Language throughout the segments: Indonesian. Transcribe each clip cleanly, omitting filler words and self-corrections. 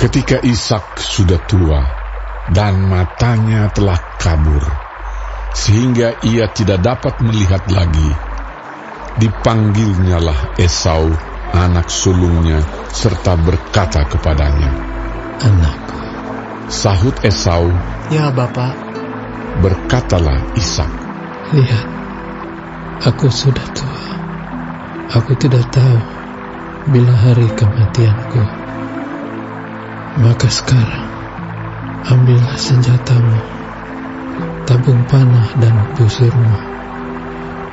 Ketika Ishak sudah tua dan matanya telah kabur, sehingga ia tidak dapat melihat lagi, dipanggilnyalah Esau, anak sulungnya, serta berkata kepadanya, "Anakku." Sahut Esau, "Ya, Bapak." Berkatalah Ishak, "Lihat, aku sudah tua. Aku tidak tahu bila hari kematianku. Maka sekarang, ambillah senjatamu, tabung panah dan busurmu.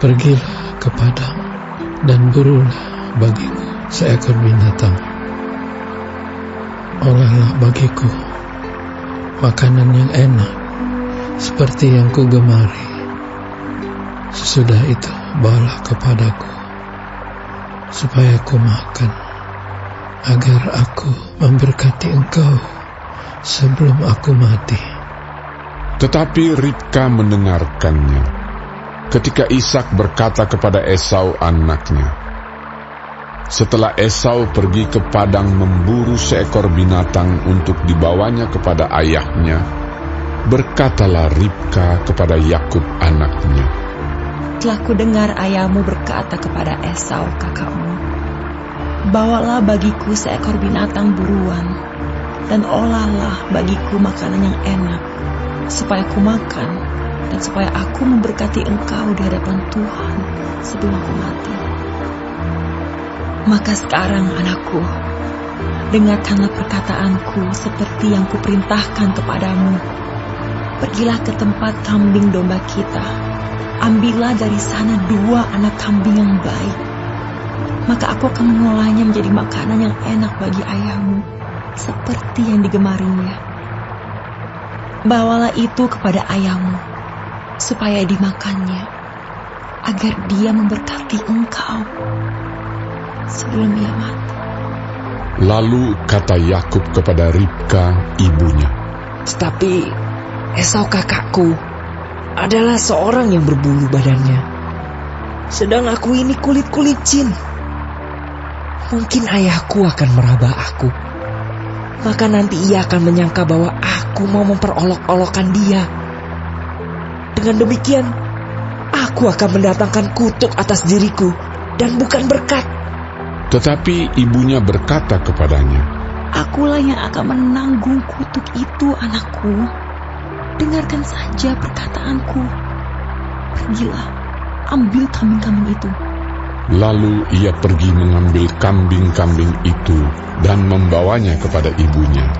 Pergilah ke padang dan burulah bagiku seekor binatang. Olahlah bagiku makanan yang enak, seperti yang ku gemari. Sesudah itu bawalah kepadaku, supaya ku makan, agar aku memberkati engkau sebelum aku mati." Tetapi Ribka mendengarkannya ketika Ishak berkata kepada Esau anaknya. Setelah Esau pergi ke padang memburu seekor binatang untuk dibawanya kepada ayahnya, berkatalah Ribka kepada Yakub anaknya, "Telah kudengar ayahmu berkata kepada Esau kakakmu, bawalah bagiku seekor binatang buruan, dan olahlah bagiku makanan yang enak, supaya ku makan, dan supaya aku memberkati engkau di hadapan Tuhan sebelum aku mati. Maka sekarang anakku, dengarkanlah perkataanku seperti yang kuperintahkan kepadamu. Pergilah ke tempat kambing domba kita, ambillah dari sana 2 anak kambing yang baik. Maka aku akan mengolahnya menjadi makanan yang enak bagi ayahmu, seperti yang digemarinya. Bawalah itu kepada ayahmu, supaya dimakannya, agar dia memberkati engkau sebelum ia mati." Lalu kata Yakub kepada Ribka ibunya, "Tetapi Esau kakakku adalah seorang yang berbulu badannya, sedang aku ini kulit licin. Mungkin ayahku akan meraba aku, maka nanti ia akan menyangka bahwa aku mau memperolok-olokkan dia. Dengan demikian, aku akan mendatangkan kutuk atas diriku dan bukan berkat." Tetapi ibunya berkata kepadanya, "Akulah yang akan menanggung kutuk itu, anakku. Dengarkan saja perkataanku. Pergilah, ambil kambing-kambing itu." Lalu ia pergi mengambil kambing-kambing itu dan membawanya kepada ibunya.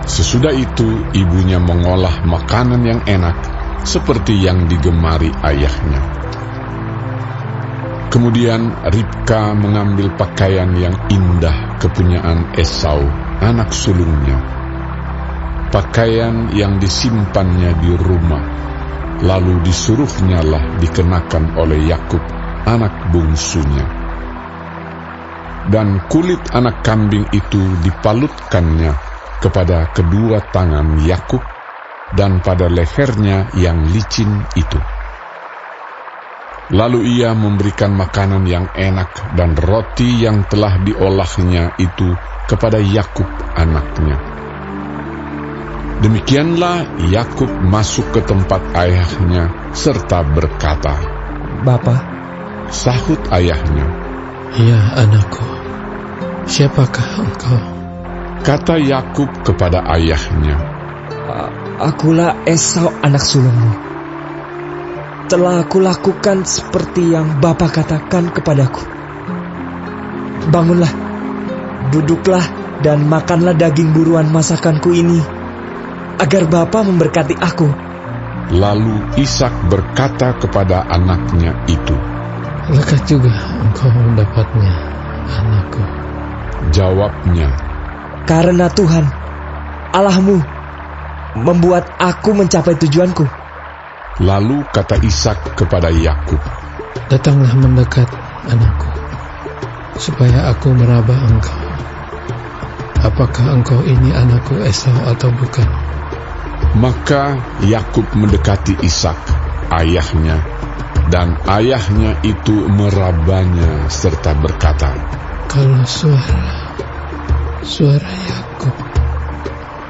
Sesudah itu ibunya mengolah makanan yang enak seperti yang digemari ayahnya. Kemudian Ribka mengambil pakaian yang indah kepunyaan Esau, anak sulungnya, pakaian yang disimpannya di rumah, lalu disuruhnyalah dikenakan oleh Yakub, anak bungsunya. Dan kulit anak kambing itu dipalutkannya kepada kedua tangan Yakub dan pada lehernya yang licin itu. Lalu ia memberikan makanan yang enak dan roti yang telah diolahnya itu kepada Yakub anaknya. Demikianlah Yakub masuk ke tempat ayahnya serta berkata, "Bapa." Sahut ayahnya, "Ya anakku, siapakah engkau?" Kata Yakub kepada ayahnya, "Akulah Esau anak sulungmu. Telah aku lakukan seperti yang Bapa katakan kepadaku. Bangunlah, duduklah dan makanlah daging buruan masakanku ini, agar Bapa memberkati aku." Lalu Ishak berkata kepada anaknya itu, "Lekas juga engkau mendapatnya, anakku." Jawabnya, "Karena Tuhan, Allahmu, membuat aku mencapai tujuanku." Lalu kata Ishak kepada Yakub, "Datanglah mendekat, anakku, supaya aku meraba engkau. Apakah engkau ini anakku Esau atau bukan?" Maka Yakub mendekati Ishak, ayahnya, dan ayahnya itu merabanya serta berkata, "Kalau suara suara Yakub.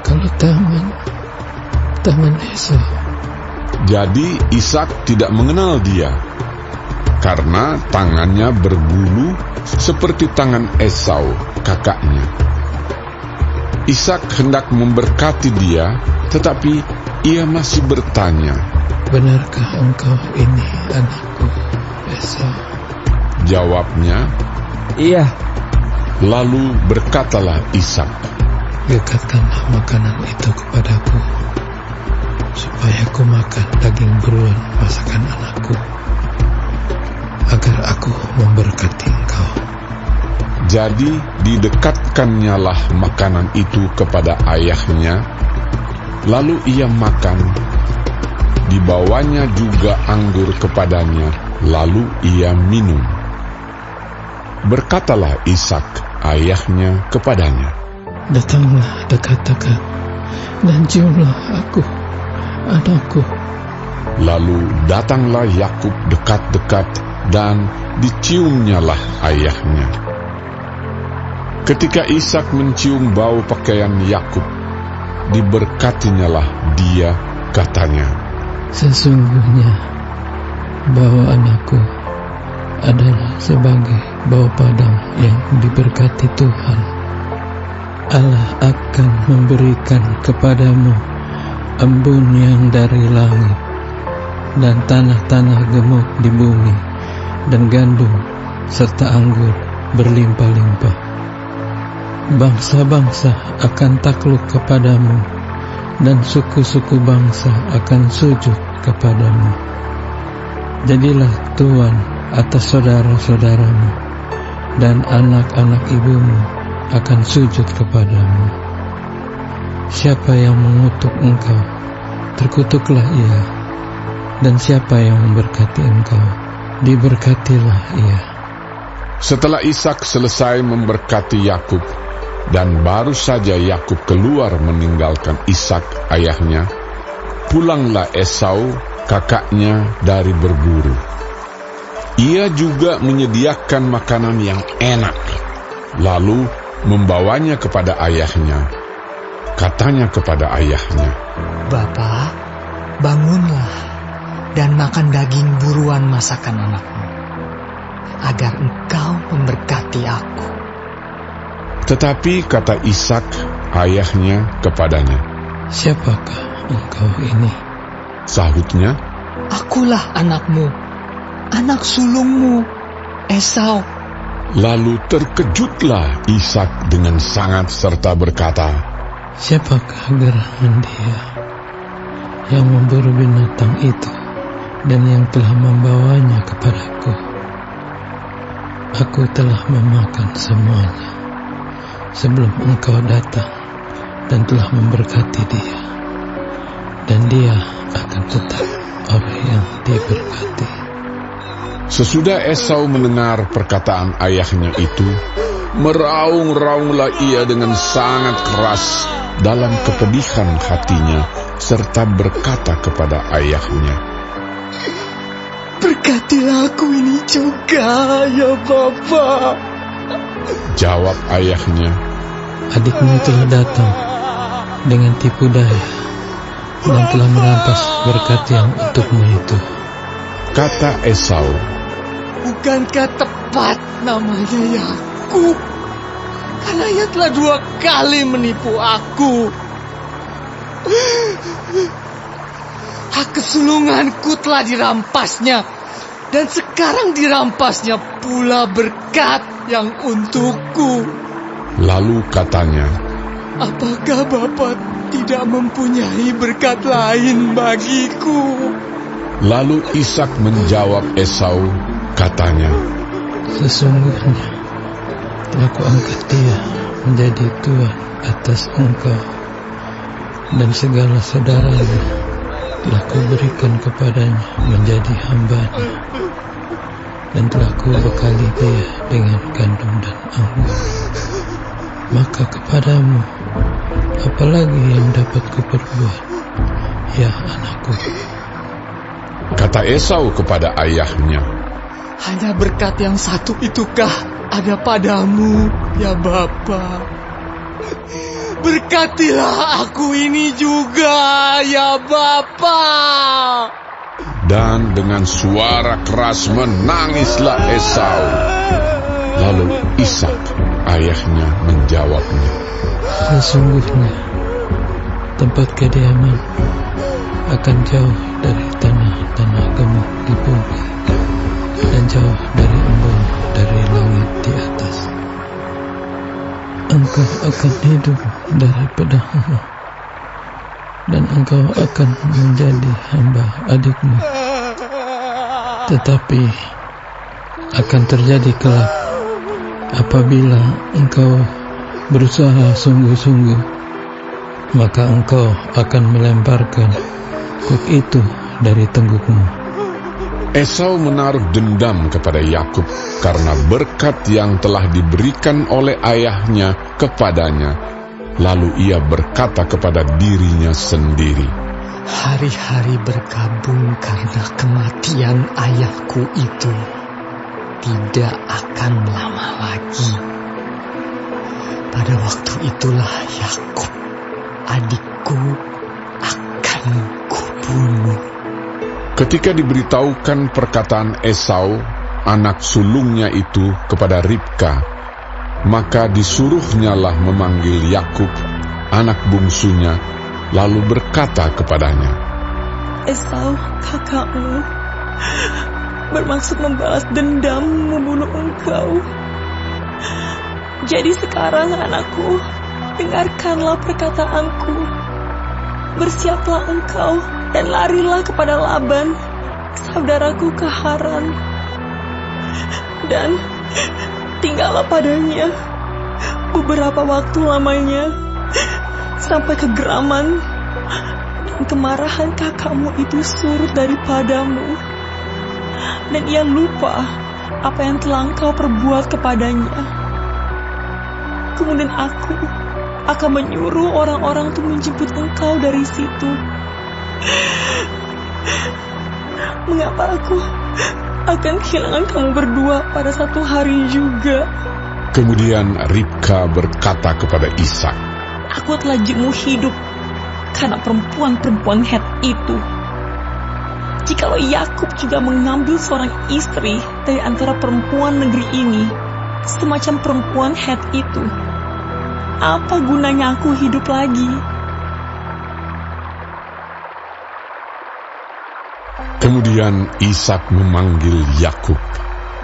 Kalau tangan Esau. Jadi Ishak tidak mengenal dia, karena tangannya berbulu seperti tangan Esau, kakaknya. Ishak hendak memberkati dia, tetapi ia masih bertanya, Benarkah engkau ini anakku, Esau? Jawabnya, Iya. lalu berkatalah Ishak, Dekatkanlah makanan itu kepadaku, supaya aku makan daging buruan masakan anakku, agar aku memberkati engkau. Jadi didekatkannyalah makanan itu kepada ayahnya, lalu ia makan. Dibawanya juga anggur kepadanya, lalu ia minum. Berkatalah Ishak ayahnya kepadanya, Datanglah dekat-dekat, dan ciumlah aku, anakku. Lalu datanglah Yakub dekat-dekat, dan diciumnyalah ayahnya. Ketika Ishak mencium bau pakaian Yakub, diberkatinyalah dia, katanya, Sesungguhnya bau anakku adalah sebagai bau padang yang diberkati Tuhan. Allah akan memberikan kepadamu embun yang dari langit, dan tanah-tanah gemuk di bumi, dan gandum serta anggur berlimpah-limpah. Bangsa-bangsa akan takluk kepadamu, dan suku-suku bangsa akan sujud kepadamu. Jadilah tuan atas saudara-saudaramu, dan anak-anak ibumu akan sujud kepadamu. Siapa yang mengutuk engkau, terkutuklah ia, dan siapa yang memberkati engkau, diberkatilah ia. Setelah Ishak selesai memberkati Yakub, dan baru saja Yakub keluar meninggalkan Ishak ayahnya, pulanglah Esau kakaknya dari berburu. Ia juga menyediakan makanan yang enak, lalu membawanya kepada ayahnya. Katanya kepada ayahnya, Bapa, bangunlah dan makan daging buruan masakan anakmu, agar engkau memberkati aku. Tetapi kata Ishak ayahnya kepadanya, Siapakah engkau ini? Sahutnya, Akulah anakmu, anak sulungmu, Esau. lalu terkejutlah Ishak dengan sangat serta berkata, Siapakah gerangan dia yang memburu binatang itu dan yang telah membawanya kepadaku? Aku telah memakan semuanya sebelum engkau datang dan telah memberkati dia, dan dia akan tetap orang yang diberkati. Sesudah Esau mendengar perkataan ayahnya itu, meraung-raunglah ia dengan sangat keras dalam kepedihan hatinya, serta berkata kepada ayahnya, Berkatilah aku ini juga, ya Bapa. Jawab ayahnya, Adikmu telah datang dengan tipu daya dan telah merampas berkat yang untukmu itu. kata Esau, Bukankah tepat namanya Yakub? Karena ia telah 2 kali menipu aku. Hak kesulunganku telah dirampasnya, dan sekarang dirampasnya pula berkat yang untukku. Lalu katanya, Apakah Bapa tidak mempunyai berkat lain bagiku? lalu Ishak menjawab Esau, katanya, Sesungguhnya telah kuangkat dia menjadi tuan atas engkau, dan segala saudaranya telah kuberikan kepadanya menjadi hambanya, dan telah kubekali dia dengan gandum dan anggur. Maka kepadamu, apalagi yang dapat kuperbuat, ya anakku? kata Esau kepada ayahnya, Hanya berkat yang satu itukah ada padamu, ya Bapa? Berkatilah aku ini juga, ya Bapa. Dan dengan suara keras menangislah Esau. Lalu Ishak, ayahnya, menjawabnya, Sesungguhnya tempat kediaman akan jauh dari tanah-tanah gemuk di bumi dan jauh dari embun dari langit di atas. Engkau akan hidup dari pedangmu, dan engkau akan menjadi hamba adikmu. Tetapi akan terjadi kelak apabila engkau berusaha sungguh-sungguh, maka engkau akan melemparkan kuk itu dari tenggukmu. Esau menaruh dendam kepada Yakub karena berkat yang telah diberikan oleh ayahnya kepadanya. Lalu ia berkata kepada dirinya sendiri, Hari-hari berkabung karena kematian ayahku itu tidak akan lama lagi. Pada waktu itulah Yakub, adikku, akan kubunuh. Ketika diberitahukan perkataan Esau, anak sulungnya itu, kepada Ribka, maka disuruhnyalah memanggil Yakub, anak bungsunya, lalu berkata kepadanya, Esau, kakakmu, bermaksud membalas dendam membunuh engkau. Jadi sekarang anakku, dengarkanlah perkataanku. Bersiaplah engkau dan larilah kepada Laban, saudaraku ke Haran. Dan tinggallah padanya beberapa waktu lamanya, sampai kegeraman dan kemarahan kakakmu itu surut daripadamu, dan ia lupa apa yang telah engkau perbuat kepadanya. Kemudian aku akan menyuruh orang-orang untuk menjemput engkau dari situ. Mengapa aku akan kehilangan kamu berdua pada satu hari juga? Kemudian Ribka berkata kepada Ishak, Aku telah jemu hidup karena perempuan-perempuan Het itu. Jikalau Yakub juga mengambil seorang istri dari antara perempuan negeri ini, semacam perempuan Het itu, apa gunanya aku hidup lagi? Kemudian Ishak memanggil Yakub,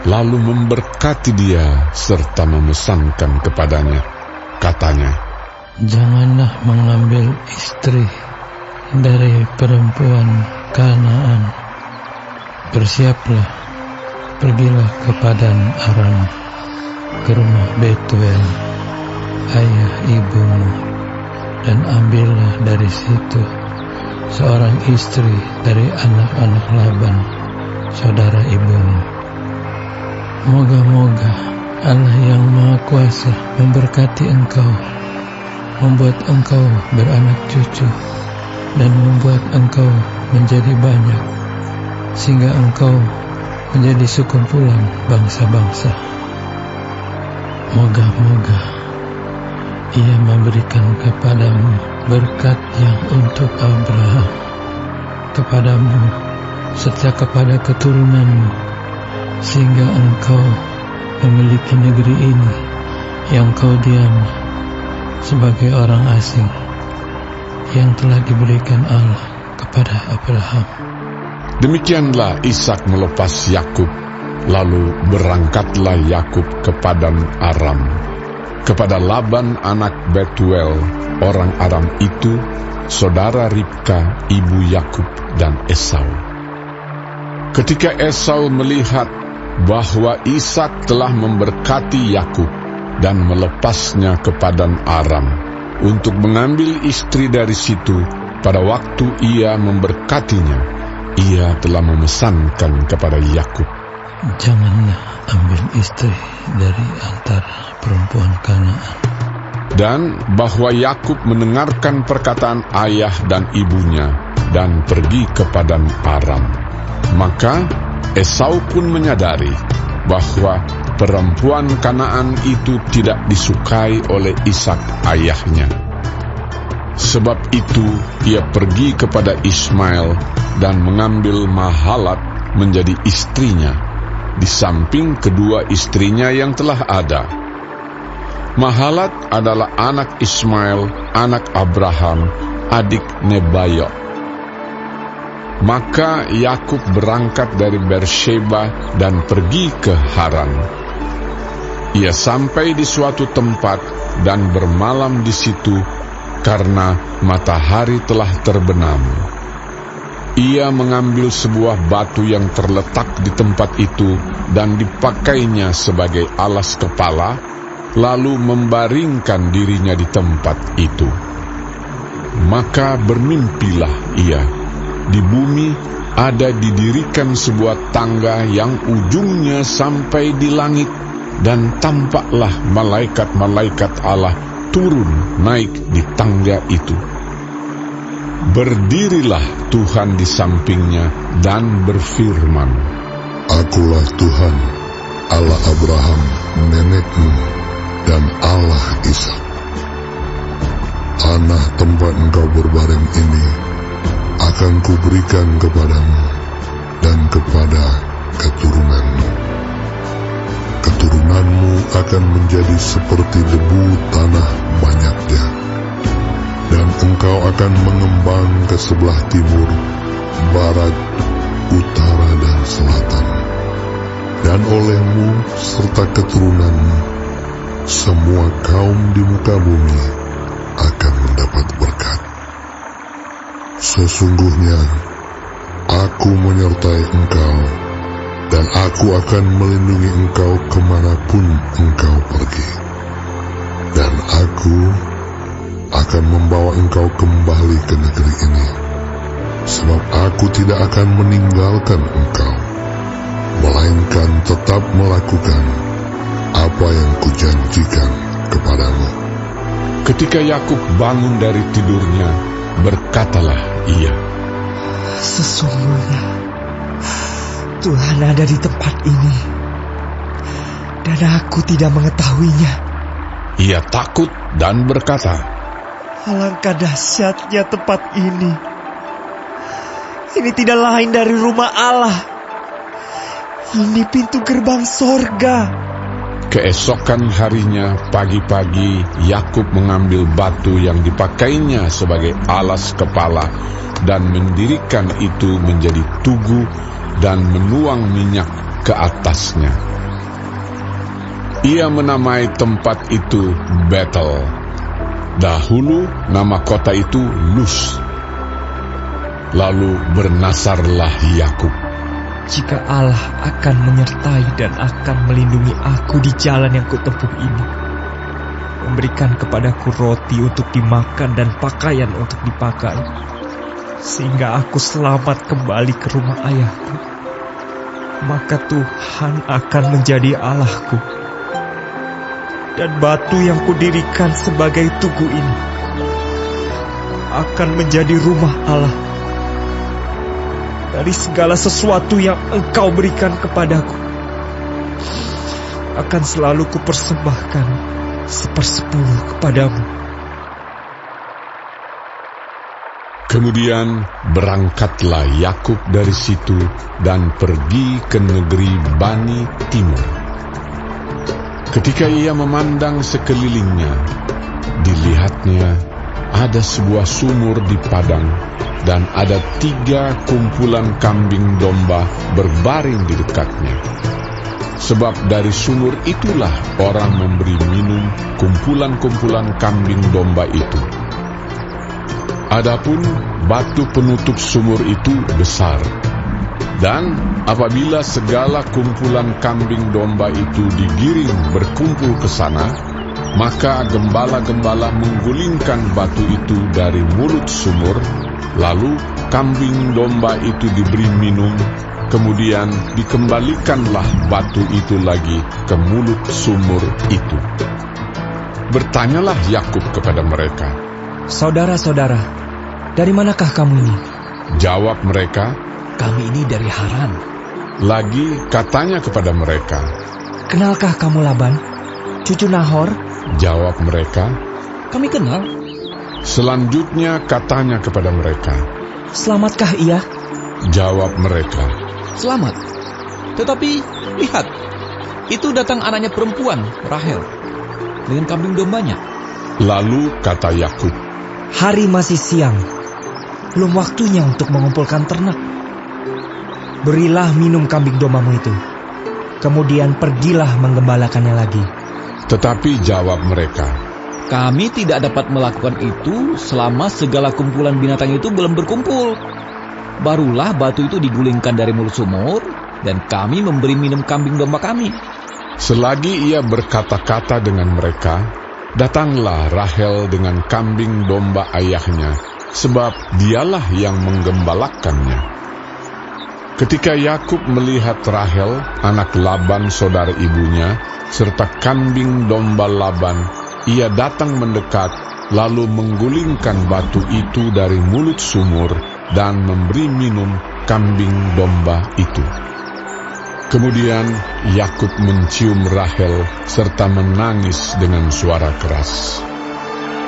lalu memberkati dia serta memesankan kepadanya. Katanya, Janganlah mengambil istri dari perempuan Kanaan. Bersiaplah, pergilah ke Padan Aram, ke rumah Betuel, ayah ibumu, dan ambillah dari situ seorang istri dari anak-anak Laban, saudara ibumu. Moga-moga Allah yang Maha Kuasa memberkati engkau, membuat engkau beranak cucu, dan membuat engkau menjadi banyak, sehingga engkau menjadi sekumpulan bangsa-bangsa. Moga-moga Ia memberikan kepadamu berkat yang untuk Abraham, kepadamu serta kepada keturunanmu, sehingga engkau memiliki negeri ini yang kau diam sebagai orang asing, yang telah diberikan Allah kepada Abraham. demikianlah Ishak melepas Yakub, lalu berangkatlah Yakub ke Padan Aram, kepada Laban anak Betuel, orang Aram itu, saudara Ribka, ibu Yakub dan Esau. Ketika Esau melihat bahwa Ishak telah memberkati Yakub dan melepasnya ke Padan Aram untuk mengambil istri dari situ, pada waktu ia memberkatinya, ia telah memesankan kepada Yakub, Janganlah ambil istri dari antara perempuan Kanaan. dan bahwa Yakub mendengarkan perkataan ayah dan ibunya dan pergi ke Padan Aram. Maka Esau pun menyadari bahwa perempuan Kanaan itu tidak disukai oleh Ishak ayahnya. Sebab itu ia pergi kepada Ismail dan mengambil Mahalat menjadi istrinya, di samping kedua istrinya yang telah ada. Mahalat adalah anak Ismail, anak Abraham, adik Nebayot. Maka Yakub berangkat dari Beersheba dan pergi ke Haran. Ia sampai di suatu tempat dan bermalam di situ karena matahari telah terbenam. Ia mengambil sebuah batu yang terletak di tempat itu dan dipakainya sebagai alas kepala, lalu membaringkan dirinya di tempat itu. Maka bermimpilah ia. Di bumi ada didirikan sebuah tangga yang ujungnya sampai di langit, dan tampaklah malaikat-malaikat Allah turun naik di tangga itu. Berdirilah Tuhan di sampingnya dan berfirman, Akulah Tuhan, Allah Abraham, nenekmu, dan Allah Ishak. Tanah tempat engkau berbaring ini akan kuberikan kepadamu dan kepada keturunanmu. Keturunanmu akan menjadi seperti debu tanah banyaknya, dan engkau akan mengembang ke sebelah timur, barat, utara, dan selatan. Dan olehmu serta keturunanmu, semua kaum di muka bumi akan mendapat berkat. Sesungguhnya aku menyertai engkau, dan aku akan melindungi engkau kemanapun engkau pergi. Dan aku akan membawa engkau kembali ke negeri ini, sebab aku tidak akan meninggalkan engkau, melainkan tetap melakukan apa yang kujanjikan kepadamu. Ketika Yakub bangun dari tidurnya, berkatalah ia, Sesungguhnya Tuhan ada di tempat ini, dan aku tidak mengetahuinya. Ia takut dan berkata, Alangkah dahsyatnya tempat ini. Ini tidak lain dari rumah Allah. Ini pintu gerbang sorga. Keesokan harinya pagi-pagi Yakub mengambil batu yang dipakainya sebagai alas kepala dan mendirikan itu menjadi tugu dan menuang minyak ke atasnya. Ia menamai tempat itu Betel. Dahulu nama kota itu Luz. Lalu bernasarlah Yakub, Jika Allah akan menyertai dan akan melindungi aku di jalan yang kutempuh ini, memberikan kepadaku roti untuk dimakan dan pakaian untuk dipakai, sehingga aku selamat kembali ke rumah ayahku, maka Tuhan akan menjadi Allahku, dan batu yang kudirikan sebagai tugu ini akan menjadi rumah Allah. Dari segala sesuatu yang engkau berikan kepadaku, akan selalu kupersembahkan 1/10 kepadamu. Kemudian berangkatlah Yakub dari situ dan pergi ke negeri Bani Timur. Ketika ia memandang sekelilingnya, dilihatnya ada sebuah sumur di padang, dan ada 3 kumpulan kambing domba berbaring di dekatnya. Sebab dari sumur itulah orang memberi minum kumpulan-kumpulan kambing domba itu. Adapun batu penutup sumur itu besar, dan apabila segala kumpulan kambing domba itu digiring berkumpul ke sana, maka gembala-gembala menggulingkan batu itu dari mulut sumur. Lalu kambing domba itu diberi minum, kemudian dikembalikanlah batu itu lagi ke mulut sumur itu. Bertanyalah Yakub kepada mereka, Saudara-saudara, dari manakah kamu ini? Jawab mereka, Kami ini dari Haran. lagi katanya kepada mereka, Kenalkah kamu Laban, cucu Nahor? Jawab mereka. Kami kenal. Selanjutnya katanya kepada mereka. Selamatkah ia? Jawab mereka. Selamat. Tetapi lihat, itu datang anaknya perempuan, Rahel, dengan kambing dombanya. Lalu kata Yakub, Hari masih siang, belum waktunya untuk mengumpulkan ternak. Berilah minum kambing dombamu itu, kemudian pergilah menggembalakannya lagi. tetapi jawab mereka, Kami tidak dapat melakukan itu selama segala kumpulan binatang itu belum berkumpul. Barulah batu itu digulingkan dari mulut sumur, dan kami memberi minum kambing domba kami. selagi ia berkata-kata dengan mereka, datanglah Rahel dengan kambing domba ayahnya, sebab dialah yang menggembalakannya. Ketika Yakub melihat Rahel, anak Laban saudara ibunya, serta kambing domba Laban, ia datang mendekat, lalu menggulingkan batu itu dari mulut sumur dan memberi minum kambing domba itu. Kemudian Yakub mencium Rahel serta menangis dengan suara keras.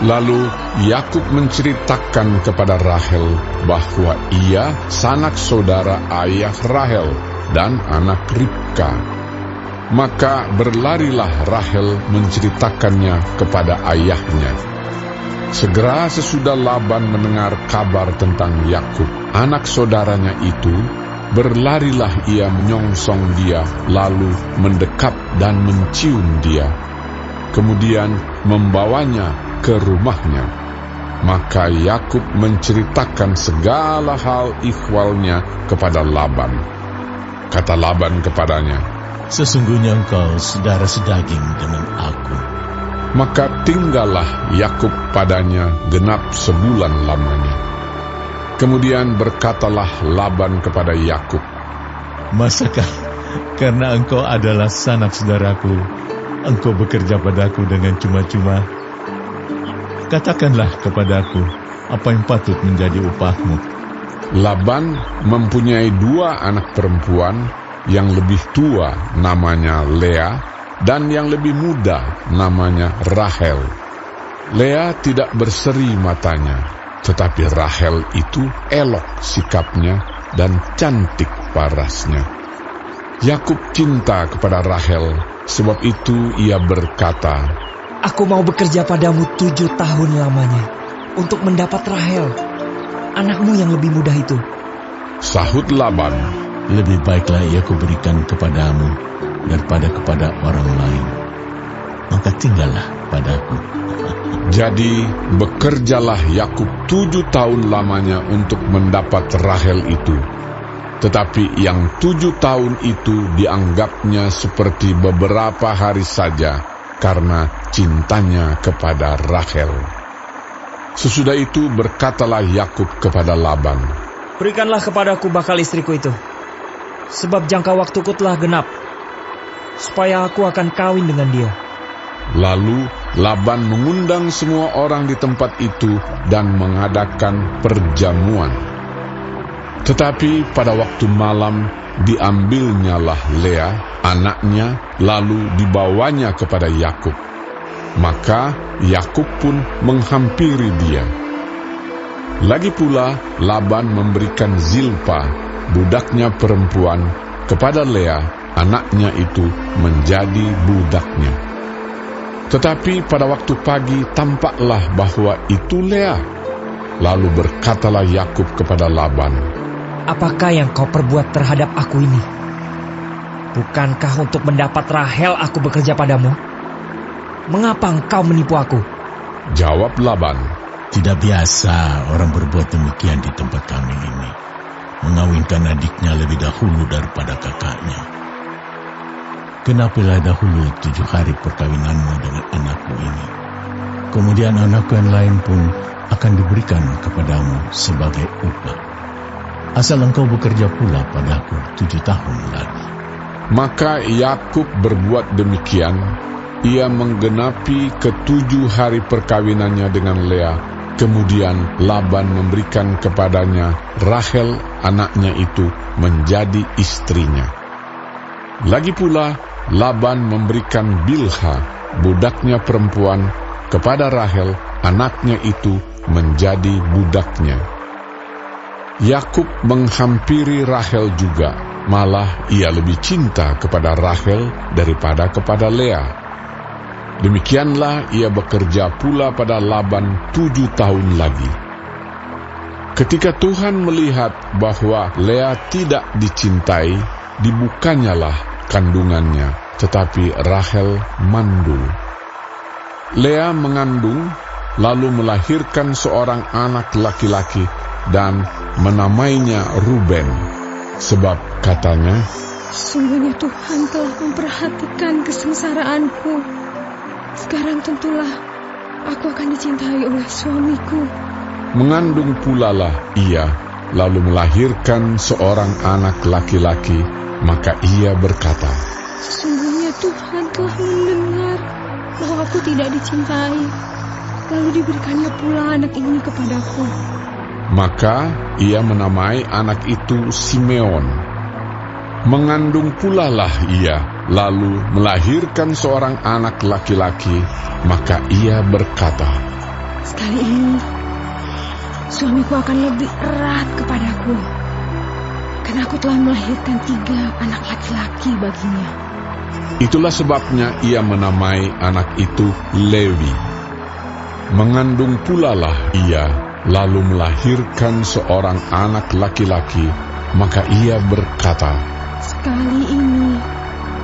Lalu Yakub menceritakan kepada Rahel bahwa ia sanak saudara ayah Rahel dan anak Ribka. Maka berlarilah Rahel menceritakannya kepada ayahnya. Segera sesudah Laban mendengar kabar tentang Yakub, anak saudaranya itu, berlarilah ia menyongsong dia, lalu mendekat dan mencium dia. Kemudian membawanya ke rumahnya. Maka Yakub menceritakan segala hal ihwalnya kepada Laban. Kata Laban kepadanya, Sesungguhnya engkau saudara sedaging dengan aku. maka tinggallah Yakub padanya genap sebulan lamanya. Kemudian berkatalah Laban kepada Yakub, Masakah karena engkau adalah sanak saudaraku, engkau bekerja padaku dengan cuma-cuma? Katakanlah kepadaku, apa yang patut menjadi upahmu? Laban mempunyai 2 anak perempuan, yang lebih tua namanya Lea, dan yang lebih muda namanya Rahel. Lea tidak berseri matanya, tetapi Rahel itu elok sikapnya dan cantik parasnya. Yakub cinta kepada Rahel, sebab itu ia berkata, Aku mau bekerja padamu 7 tahun lamanya untuk mendapat Rahel, anakmu yang lebih muda itu. Sahut Laban, Lebih baiklah ia kuberikan kepadamu daripada kepada orang lain. Maka tinggallah padaku. Jadi bekerjalah Yakub 7 tahun lamanya untuk mendapat Rahel itu. Tetapi yang 7 tahun itu dianggapnya seperti beberapa hari saja karena cintanya kepada Rahel. Sesudah itu berkatalah Yakub kepada Laban, Berikanlah kepadaku bakal istriku itu, sebab jangka waktuku telah genap, supaya aku akan kawin dengan dia. Lalu Laban mengundang semua orang di tempat itu dan mengadakan perjamuan. Tetapi pada waktu malam diambilnyalah Lea, anaknya, lalu dibawanya kepada Yakub. Maka Yakub pun menghampiri dia. Lagi pula Laban memberikan Zilpa, budaknya perempuan, kepada Lea, anaknya itu, menjadi budaknya. Tetapi pada waktu pagi tampaklah bahwa itu Lea. Lalu berkatalah Yakub kepada Laban, Apakah yang kau perbuat terhadap aku ini? Bukankah untuk mendapat Rahel aku bekerja padamu? Mengapa engkau menipu aku? Jawab Laban, Tidak biasa orang berbuat demikian di tempat kami ini, mengawinkan adiknya lebih dahulu daripada kakaknya. Kenapilah dahulu 7 hari perkawinanmu dengan anakku ini. Kemudian anakku yang lain pun akan diberikan kepadamu sebagai upah. Asal engkau bekerja pula padaku 7 tahun lagi. Maka Yakub berbuat demikian. Ia menggenapi ke-7 hari perkawinannya dengan Lea. Kemudian Laban memberikan kepadanya Rahel, anaknya itu, menjadi istrinya. Lagi pula, Laban memberikan Bilha, budaknya perempuan, kepada Rahel, anaknya itu, menjadi budaknya. Yakub menghampiri Rahel juga, malah ia lebih cinta kepada Rahel daripada kepada Lea. Demikianlah ia bekerja pula pada Laban 7 tahun lagi. Ketika Tuhan melihat bahwa Lea tidak dicintai, dibukanyalah kandungannya, tetapi Rahel mandul. Lea mengandung, lalu melahirkan seorang anak laki-laki dan menamainya Ruben, sebab katanya, "Sungguhnya Tuhan telah memperhatikan kesengsaraanku. Sekarang tentulah aku akan dicintai oleh suamiku." Mengandung pulalah ia, lalu melahirkan seorang anak laki-laki, maka ia berkata, "Sesungguhnya Tuhan telah mendengar bahwa aku tidak dicintai, lalu diberikannya pula anak ini kepadaku." Maka ia menamai anak itu Simeon. Mengandung pulalah ia, lalu melahirkan seorang anak laki-laki, maka ia berkata, "Sekali ini suamiku akan lebih erat kepadaku, karena aku telah melahirkan 3 anak laki-laki baginya." Itulah sebabnya ia menamai anak itu Lewi. Mengandung pulalah ia, lalu melahirkan seorang anak laki-laki, maka ia berkata, "Sekali ini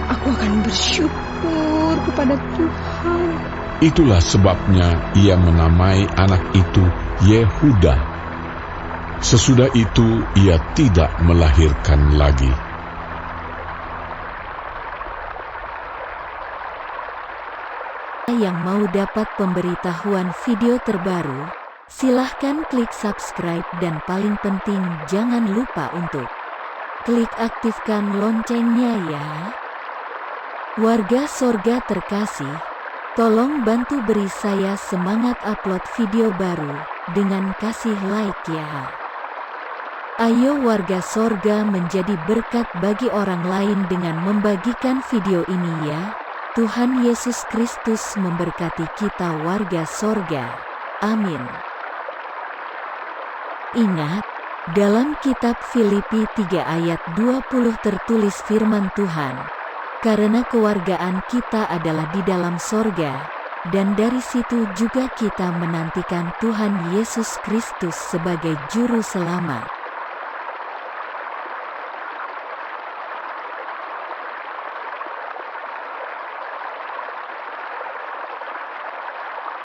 aku akan bersyukur kepada Tuhan." Itulah sebabnya ia menamai anak itu Yehuda. Sesudah itu ia tidak melahirkan lagi. Yang mau dapat pemberitahuan video terbaru, silahkan klik subscribe dan paling penting jangan lupa untuk klik aktifkan loncengnya ya. Warga sorga terkasih, tolong bantu beri saya semangat upload video baru dengan kasih like ya. Ayo warga sorga menjadi berkat bagi orang lain dengan membagikan video ini ya. Tuhan Yesus Kristus memberkati kita warga sorga. Amin. Ingat, dalam kitab Filipi 3 ayat 20 tertulis firman Tuhan, "Karena kewargaan kita adalah di dalam sorga, dan dari situ juga kita menantikan Tuhan Yesus Kristus sebagai Juru Selamat."